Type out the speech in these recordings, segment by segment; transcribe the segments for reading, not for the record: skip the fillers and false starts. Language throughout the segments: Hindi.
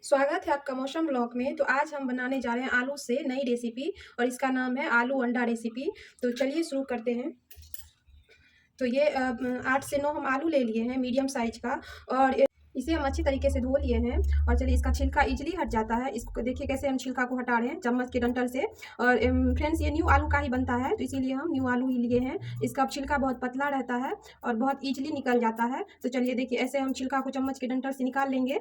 स्वागत है आपका मौसम ब्लॉग में। तो आज हम बनाने जा रहे हैं आलू से नई रेसिपी और इसका नाम है आलू अंडा रेसिपी। तो चलिए शुरू करते हैं। तो ये 8 से 9 हम आलू ले लिए हैं मीडियम साइज का और इसे हम अच्छी तरीके से धो लिए हैं। और चलिए इसका छिलका इजीली हट जाता है। इसको देखिए कैसे हम छिलका को हटा रहे हैं चम्मच के डंठल से। और फ्रेंड्स ये न्यू आलू का ही बनता है तो इसीलिए हम न्यू आलू ही लिए हैं। इसका छिलका बहुत पतला रहता है और बहुत ईजिली निकल जाता है। तो चलिए देखिए ऐसे हम छिलका को चम्मच के डंठल से निकाल लेंगे।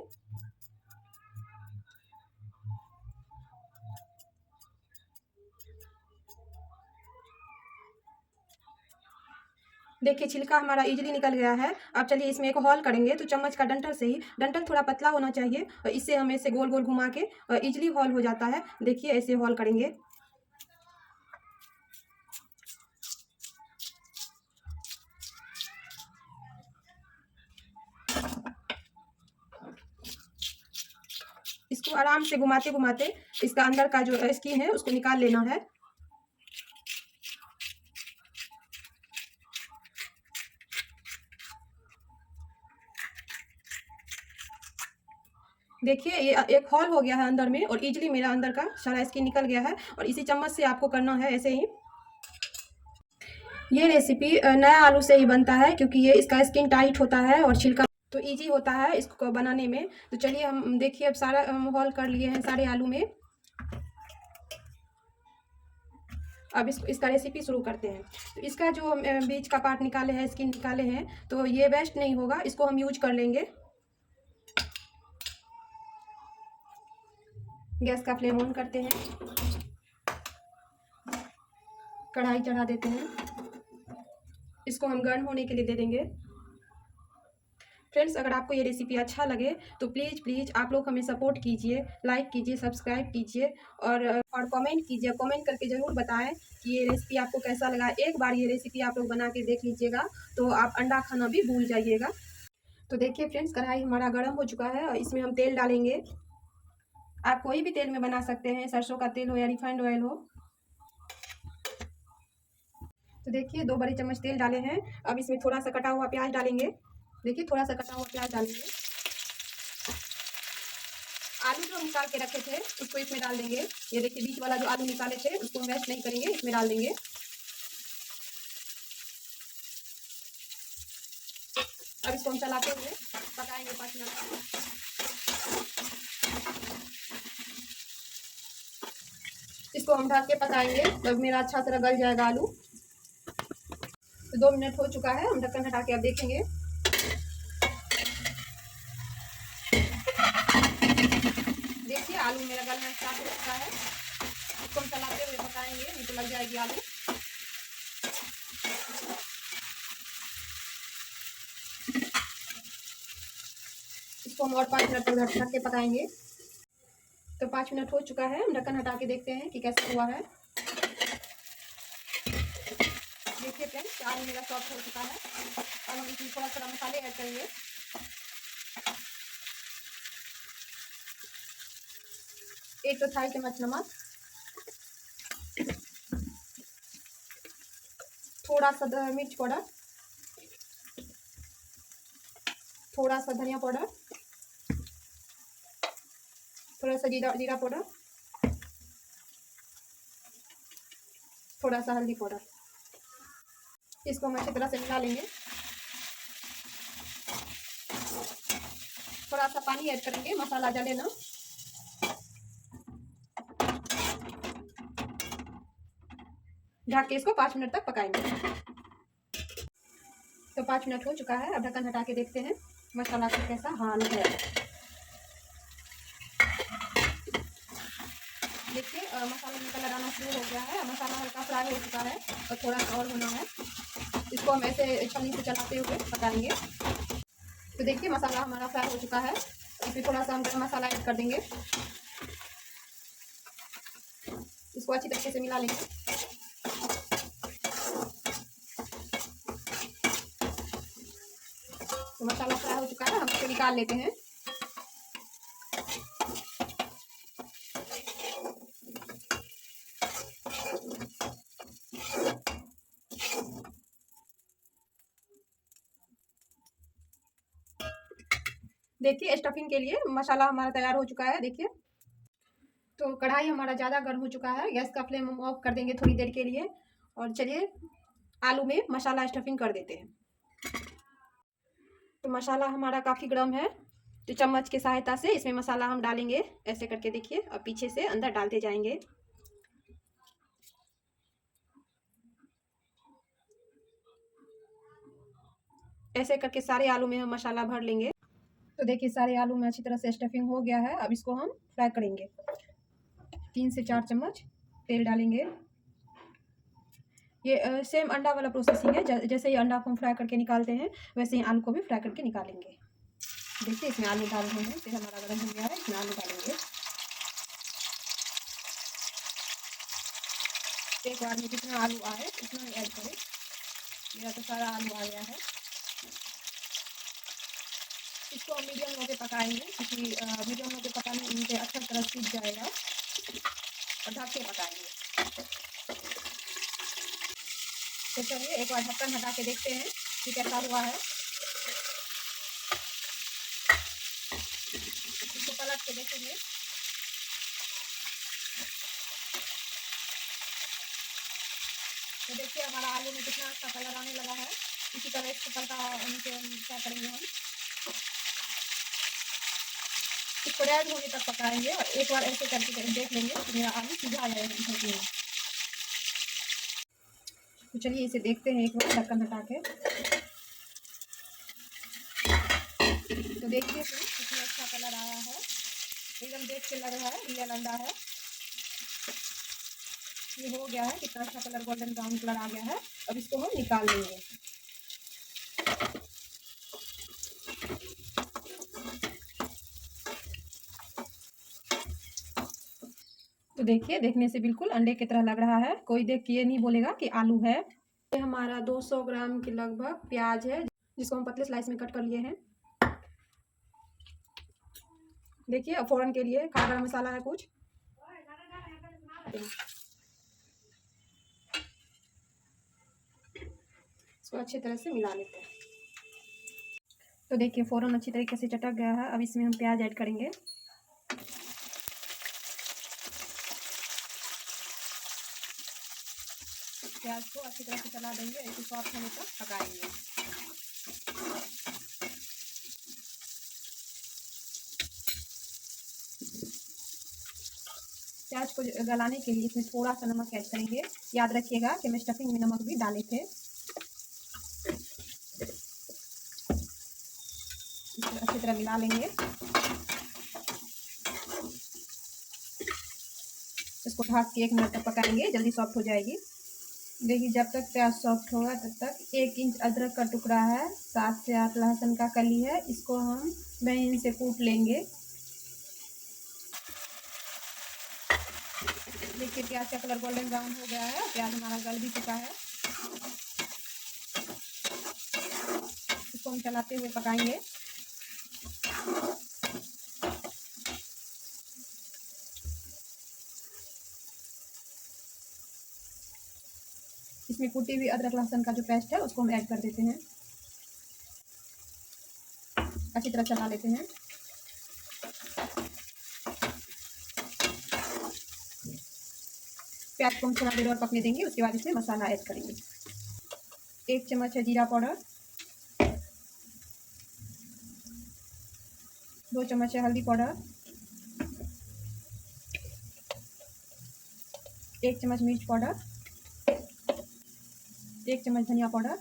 देखिए छिलका हमारा इजीली निकल गया है। अब चलिए इसमें एक हॉल करेंगे। तो चम्मच का डंठल से ही, डंठल थोड़ा पतला होना चाहिए और इससे हम ऐसे गोल गोल घुमा के इजीली हॉल हो जाता है। देखिए ऐसे हॉल करेंगे। इसको आराम से घुमाते घुमाते इसका अंदर का जो स्किन है उसको निकाल लेना है। देखिए ये एक हॉल हो गया है अंदर में और इजीली मेरा अंदर का सारा स्किन निकल गया है। और इसी चम्मच से आपको करना है ऐसे ही। ये रेसिपी नया आलू से ही बनता है क्योंकि ये इसका स्किन टाइट होता है और छिलका तो इजी होता है इसको बनाने में। तो चलिए हम देखिए अब सारा हॉल कर लिए हैं सारे आलू में। अब इसका रेसिपी शुरू करते हैं। तो इसका जो बीच का पार्ट निकाले हैं, स्किन निकाले हैं, तो ये वेस्ट नहीं होगा, इसको हम यूज कर लेंगे। गैस का फ्लेम ऑन करते हैं, कढ़ाई चढ़ा देते हैं, इसको हम गर्म होने के लिए दे देंगे। फ्रेंड्स अगर आपको ये रेसिपी अच्छा लगे तो प्लीज़ आप लोग हमें सपोर्ट कीजिए, लाइक कीजिए, सब्सक्राइब कीजिए और कमेंट कीजिए। कमेंट करके ज़रूर बताएं कि ये रेसिपी आपको कैसा लगा। एक बार ये रेसिपी आप लोग बना के देख लीजिएगा तो आप अंडा खाना भी भूल जाइएगा। तो देखिए फ्रेंड्स कढ़ाई हमारा गर्म हो चुका है और इसमें हम तेल डालेंगे। आप कोई भी तेल में बना सकते हैं, सरसों का तेल हो या रिफाइंड ऑयल हो। तो देखिए 2 बड़े चम्मच तेल डाले हैं। अब इसमें थोड़ा सा कटा हुआ प्याज डालेंगे। देखिए थोड़ा सा कटा हुआ प्याज डालेंगे। आलू जो निकाल के रखे थे उसको इसमें डाल देंगे। ये देखिए बीच वाला जो आलू निकाले थे उसको वेस्ट नहीं करेंगे, इसमें डाल देंगे। अब इसको हम चलाते हुए पकाएंगे 5 मिनट। इसको हम ढक के पकाएंगे जब मेरा अच्छा से गल जाएगा आलू। तो 2 मिनट हो चुका है, हम ढक्कन हटा के अब देखेंगे। देखिए आलू मेरा गलना स्टार्ट हो चुका है। इसको हम चलाते हुए पकाएंगे, नहीं तो लग जाएगी आलू। इसको हम और 5 मिनट तक ढक के पकाएंगे। तो 5 मिनट हो चुका है, हम ढक्कन हटा के देखते हैं कि कैसा हुआ है। देखिए फ्रेंड्स आलू मेरा सॉफ्ट हो चुका है। अब हम इसमें थोड़ा सा मसाले ऐड करेंगे। 1 चौथाई चम्मच नमक, थोड़ा सा मिर्च पाउडर, थोड़ा सा धनिया पाउडर, थोड़ा सा जीरा पाउडर, थोड़ा सा हल्दी पाउडर। इसको हम अच्छी तरह से मिला लेंगे। थोड़ा सा पानी ऐड करेंगे, मसाला जले ना। ढक के इसको 5 मिनट तक पकाएंगे। तो 5 मिनट हो चुका है, अब ढक्कन हटा के देखते हैं मसाला का कैसा हाल है। देखिए मसाला में कलर आना शुरू हो गया है। मसाला हल्का फ्राई हो चुका है और थोड़ा सा और होना है। इसको हम ऐसे छन्नी से चलाते हुए पकाएंगे। तो देखिए मसाला हमारा फ्राई हो चुका है। इसमें थोड़ा सा हम गरम मसाला ऐड कर देंगे। इसको अच्छी तरीके से मिला लेंगे। तो मसाला फ्राई हो चुका है, हम इसको निकाल लेते हैं। देखिए स्टफिंग के लिए मसाला हमारा तैयार हो चुका है। देखिए तो कढ़ाई हमारा ज़्यादा गर्म हो चुका है, गैस का फ्लेम हम ऑफ कर देंगे थोड़ी देर के लिए। और चलिए आलू में मसाला स्टफिंग कर देते हैं। तो मसाला हमारा काफ़ी गर्म है, तो चम्मच की सहायता से इसमें मसाला हम डालेंगे ऐसे करके। देखिए और पीछे से अंदर डालते जाएंगे। ऐसे करके सारे आलू में हम मसाला भर लेंगे। तो देखिए सारे आलू में अच्छी तरह से स्टफिंग हो गया है। अब इसको हम फ्राई करेंगे। 3 से 4 चम्मच तेल डालेंगे। ये सेम अंडा वाला प्रोसेसिंग है। जैसे ही अंडा को हम फ्राई करके निकालते हैं वैसे ही आलू को भी फ्राई करके निकालेंगे। देखिए इसमें आलू डाल रहे हैं, तेल हमारा गर्म हो गया है, इसमें आलू डालेंगे। एक बार में जितना आलू आए उतना ही ऐड करें। मेरा तो सारा आलू आ गया है। इसको हम मीडियम लो पे पकाएंगे, क्योंकि मीडियम लो पे पकाने इनसे अच्छा तरह सीख जाएगा। और ढक के पकाएंगे। तो चलिए एक बार ढक्कन हटा के देखते हैं कि कैसा हुआ है। इसको पलट के देखेंगे। तो देखिए हमारा आलू में कितना अच्छा कलर आने लगा है। इसी तरह इसको पलटा उनके क्या करेंगे हम, इसको रेड होने तक पकाएंगे। और एक बार ऐसे करके देख लेंगे कि मेरा आलू सीधा आ जाएगा। तो चलिए इसे देखते हैं एक बार ढक्कन हटा के। तो देखिए कितना अच्छा कलर आया है, एकदम देख के लग रहा है रियल अंडा है। ये हो गया है, कितना अच्छा कलर गोल्डन ब्राउन कलर आ गया है। अब इसको हम निकाल लेंगे। तो देखिए देखने से बिल्कुल अंडे की तरह लग रहा है। कोई देख के ये नहीं बोलेगा कि आलू है। ये हमारा 200 ग्राम के लगभग प्याज है, जिसको हम पतले स्लाइस में कट कर लिए हैं। देखिए फ़ौरन के लिए खड़ा गरम मसाला है कुछ। इसको अच्छी तरह से मिला लेते हैं। तो देखिए फ़ौरन अच्छी तरीके से चटक गया है। अब इसमें हम प्याज ऐड करेंगे। प्याज को अच्छी तरह से चला देंगे, इसको सॉफ्ट होने तक पकाएंगे। प्याज को गलाने के लिए इसमें थोड़ा सा नमक ऐड करेंगे। याद रखिएगा कि मैं स्टफिंग में नमक भी डाले थे। अच्छी तरह मिला लेंगे। इसको ढक के 1 मिनट तक पकाएंगे, जल्दी सॉफ्ट हो जाएगी। देखिए जब तक प्याज सॉफ्ट होगा तब तक 1 इंच अदरक का टुकड़ा है, 7 से 8 लहसुन का कली है, इसको हम महीन से कूट लेंगे। देखिए प्याज का कलर गोल्डन ब्राउन हो गया है, प्याज हमारा गल भी चुका है। इसको हम चलाते हुए पकाएंगे। इसमें कुटी हुई अदरक लहसुन का जो पेस्ट है उसको हम ऐड कर देते हैं। अच्छी तरह चला लेते हैं। प्याज को हम थोड़ा देर और पकने देंगे, उसके बाद इसमें मसाला ऐड करेंगे। 1 चम्मच है जीरा पाउडर, 2 चम्मच है हल्दी पाउडर, 1 चम्मच मिर्च पाउडर, 1 चम्मच धनिया पाउडर,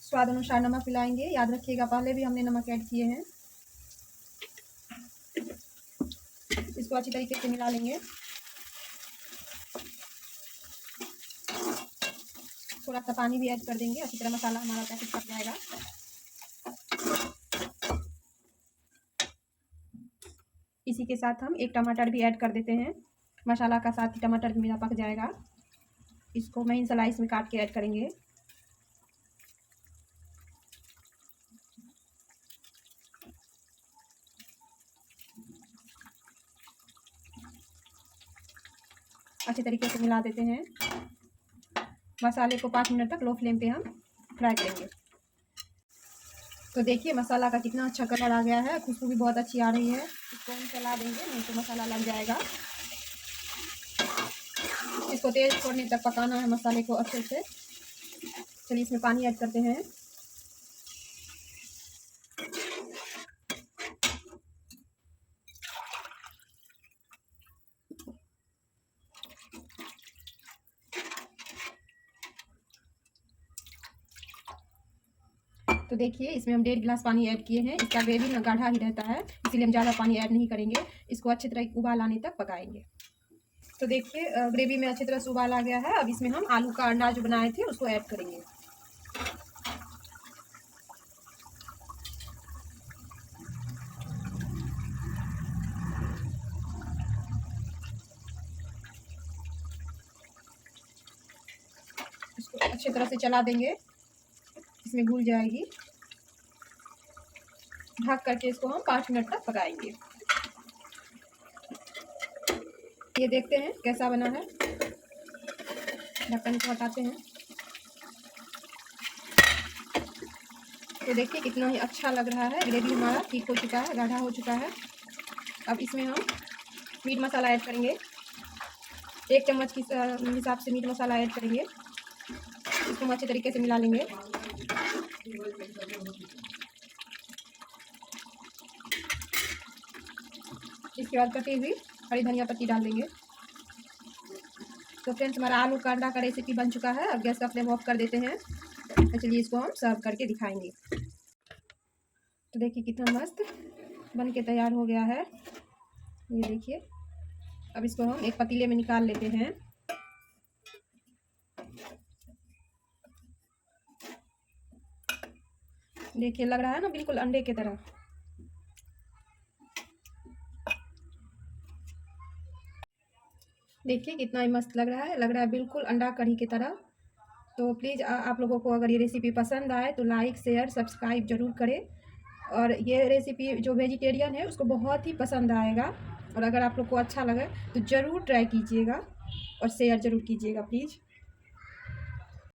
स्वाद अनुसार नमक मिलाएंगे। याद रखिएगा पहले भी हमने नमक ऐड किए हैं। इसको अच्छी तरीके से मिला लेंगे। थोड़ा सा पानी भी ऐड कर देंगे, अच्छी तरह मसाला हमारा पैकेट पक जाएगा। इसी के साथ हम 1 टमाटर भी ऐड कर देते हैं। मसाला का साथ ही टमाटर भी मेरा पक जाएगा। इसको महीन स्लाइस में काट के ऐड करेंगे। अच्छे तरीके से मिला देते हैं। मसाले को 5 मिनट तक लो फ्लेम पे हम फ्राई करेंगे। तो देखिए मसाला का कितना अच्छा कलर आ गया है, खुशबू भी बहुत अच्छी आ रही है। इसको हम चला देंगे, नहीं तो मसाला लग जाएगा। इसको तेज छोड़ने तक पकाना है मसाले को अच्छे से। चलिए इसमें पानी ऐड करते हैं। तो देखिए इसमें हम 1.5 गिलास पानी ऐड किए हैं। इसका ग्रेवी ना गाढ़ा ही रहता है, इसीलिए हम ज़्यादा पानी ऐड नहीं करेंगे। इसको अच्छी तरह उबाल आने तक पकाएंगे। तो देखिए ग्रेवी में अच्छी तरह से उबाल आ गया है। अब इसमें हम आलू का अंडा जो बनाए थे उसको ऐड करेंगे। इसको अच्छी तरह से चला देंगे, इसमें घुल जाएगी। ढक करके इसको हम 5 मिनट तक पकाएंगे। ये देखते हैं कैसा बना है। ढक्कन को हटाते हैं। तो देखिए कितना ही अच्छा लग रहा है। ग्रेवी हमारा ठीक हो चुका है, गाढ़ा हो चुका है। अब इसमें हम मीट मसाला ऐड करेंगे। 1 चम्मच की हिसाब से मीट मसाला ऐड करेंगे। इसको हम अच्छे तरीके से मिला लेंगे। इसके बाद कटी हुई हरी धनिया पत्ती डाल देंगे। तो फ्रेंड्स हमारा आलू का अंडा का रेसिपी बन चुका है। अब गैस का फ्लेम ऑफ कर देते हैं। तो चलिए इसको हम सर्व करके दिखाएंगे। तो देखिए कितना मस्त बन के तैयार हो गया है, ये देखिए। अब इसको हम एक पतीले में निकाल लेते हैं। देखिए लग रहा है ना बिल्कुल अंडे की तरह। देखिए कितना ही मस्त लग रहा है बिल्कुल अंडा कढ़ी की तरह। तो प्लीज़ आप लोगों को अगर ये रेसिपी पसंद आए तो लाइक शेयर सब्सक्राइब ज़रूर करें। और ये रेसिपी जो वेजिटेरियन है उसको बहुत ही पसंद आएगा। और अगर आप लोग को अच्छा लगे तो ज़रूर ट्राई कीजिएगा और शेयर ज़रूर कीजिएगा प्लीज़।